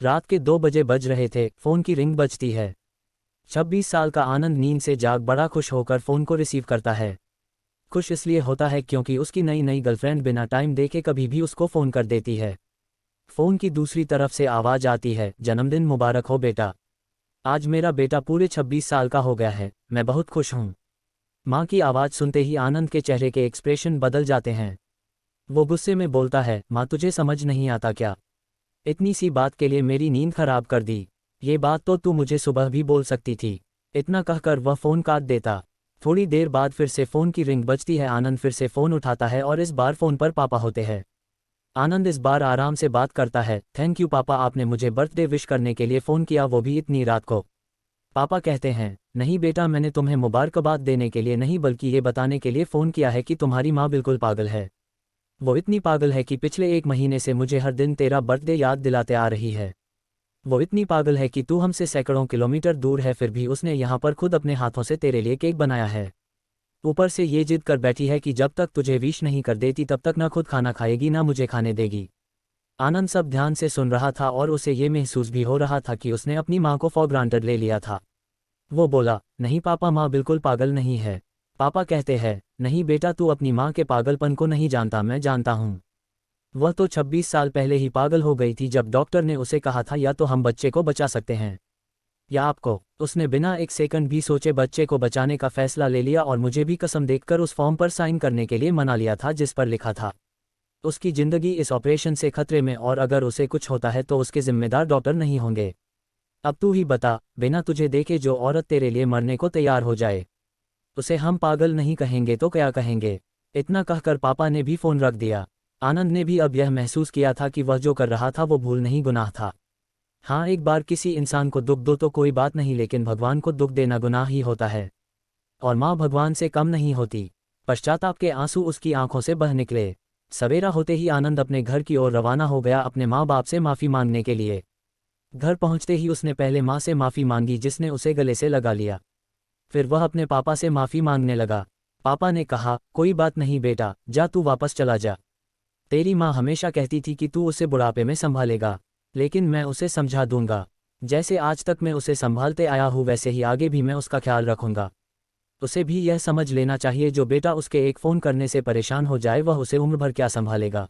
रात के 2 बजे बज रहे थे, फ़ोन की रिंग बजती है। 26 साल का आनंद नींद से जाग बड़ा खुश होकर फ़ोन को रिसीव करता है। खुश इसलिए होता है क्योंकि उसकी नई नई गर्लफ्रेंड बिना टाइम देखे कभी भी उसको फ़ोन कर देती है। फ़ोन की दूसरी तरफ से आवाज़ आती है, जन्मदिन मुबारक हो बेटा। आज मेरा बेटा पूरे 26 साल का हो गया है, मैं बहुत खुश हूँ। माँ की आवाज़ सुनते ही आनंद के चेहरे के एक्सप्रेशन बदल जाते हैं। वो गुस्से में बोलता है, माँ तुझे समझ नहीं आता क्या? इतनी सी बात के लिए मेरी नींद खराब कर दी। ये बात तो तू मुझे सुबह भी बोल सकती थी। इतना कहकर वह फ़ोन काट देता। थोड़ी देर बाद फिर से फ़ोन की रिंग बजती है। आनंद फिर से फ़ोन उठाता है और इस बार फ़ोन पर पापा होते हैं। आनंद इस बार आराम से बात करता है, थैंक यू पापा, आपने मुझे बर्थडे विश करने के लिए फ़ोन किया, वो भी इतनी रात को। पापा कहते हैं, नहीं बेटा, मैंने तुम्हें मुबारकबाद देने के लिए नहीं बल्कि ये बताने के लिए फ़ोन किया है कि तुम्हारी माँ बिल्कुल पागल है। वो इतनी पागल है कि पिछले 1 महीने से मुझे हर दिन तेरा बर्थडे याद दिलाते आ रही है। वो इतनी पागल है कि तू हमसे सैकड़ों किलोमीटर दूर है, फिर भी उसने यहाँ पर खुद अपने हाथों से तेरे लिए केक बनाया है। ऊपर से ये जिद कर बैठी है कि जब तक तुझे विश नहीं कर देती तब तक ना खुद खाना खाएगी ना मुझे खाने देगी। आनंद सब ध्यान से सुन रहा था और उसे ये महसूस भी हो रहा था कि उसने अपनी माँ को फॉर ग्रांटेड ले लिया था। वो बोला, नहीं पापा, माँ बिल्कुल पागल नहीं है। पापा कहते हैं, नहीं बेटा, तू अपनी माँ के पागलपन को नहीं जानता, मैं जानता हूँ। वह तो 26 साल पहले ही पागल हो गई थी जब डॉक्टर ने उसे कहा था या तो हम बच्चे को बचा सकते हैं या आपको। उसने बिना एक सेकंड भी सोचे बच्चे को बचाने का फैसला ले लिया और मुझे भी कसम देकर उस फॉर्म पर साइन करने के लिए मना लिया था जिस पर लिखा था उसकी ज़िंदगी इस ऑपरेशन से खतरे में, और अगर उसे कुछ होता है तो उसके जिम्मेदार डॉक्टर नहीं होंगे। अब तू ही बता, बिना तुझे देखे जो औरत तेरे लिए मरने को तैयार हो जाए, उसे हम पागल नहीं कहेंगे तो क्या कहेंगे? इतना कहकर पापा ने भी फ़ोन रख दिया। आनंद ने भी अब यह महसूस किया था कि वह जो कर रहा था वो भूल नहीं, गुनाह था। हाँ, एक बार किसी इंसान को दुख दो तो कोई बात नहीं, लेकिन भगवान को दुख देना गुनाह ही होता है। और माँ भगवान से कम नहीं होती। पश्चाताप के आंसू उसकी आंखों से बह निकले। सवेरा होते ही आनंद अपने घर की ओर रवाना हो गया अपने माँ बाप से माफ़ी मांगने के लिए। घर पहुँचते ही उसने पहले माँ से माफ़ी मांगी जिसने उसे गले से लगा लिया। फिर वह अपने पापा से माफ़ी मांगने लगा। पापा ने कहा, कोई बात नहीं बेटा, जा तू वापस चला जा। तेरी माँ हमेशा कहती थी कि तू उसे बुढ़ापे में संभालेगा, लेकिन मैं उसे समझा दूंगा। जैसे आज तक मैं उसे संभालते आया हूँ वैसे ही आगे भी मैं उसका ख्याल रखूंगा। उसे भी यह समझ लेना चाहिए, जो बेटा उसके एक फ़ोन करने से परेशान हो जाए वह उसे उम्र भर क्या संभालेगा।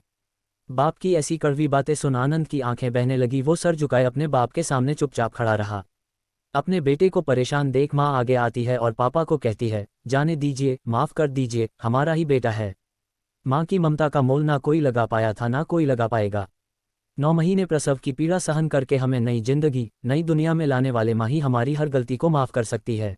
बाप की ऐसी कड़वी बातें सुन आनंद की आंखें बहने लगी। वो सर झुकाए अपने बाप के सामने चुपचाप खड़ा रहा। अपने बेटे को परेशान देख माँ आगे आती है और पापा को कहती है, जाने दीजिए, माफ़ कर दीजिए, हमारा ही बेटा है। माँ की ममता का मोल ना कोई लगा पाया था ना कोई लगा पाएगा। 9 महीने प्रसव की पीड़ा सहन करके हमें नई जिंदगी, नई दुनिया में लाने वाले माँ ही हमारी हर गलती को माफ़ कर सकती है।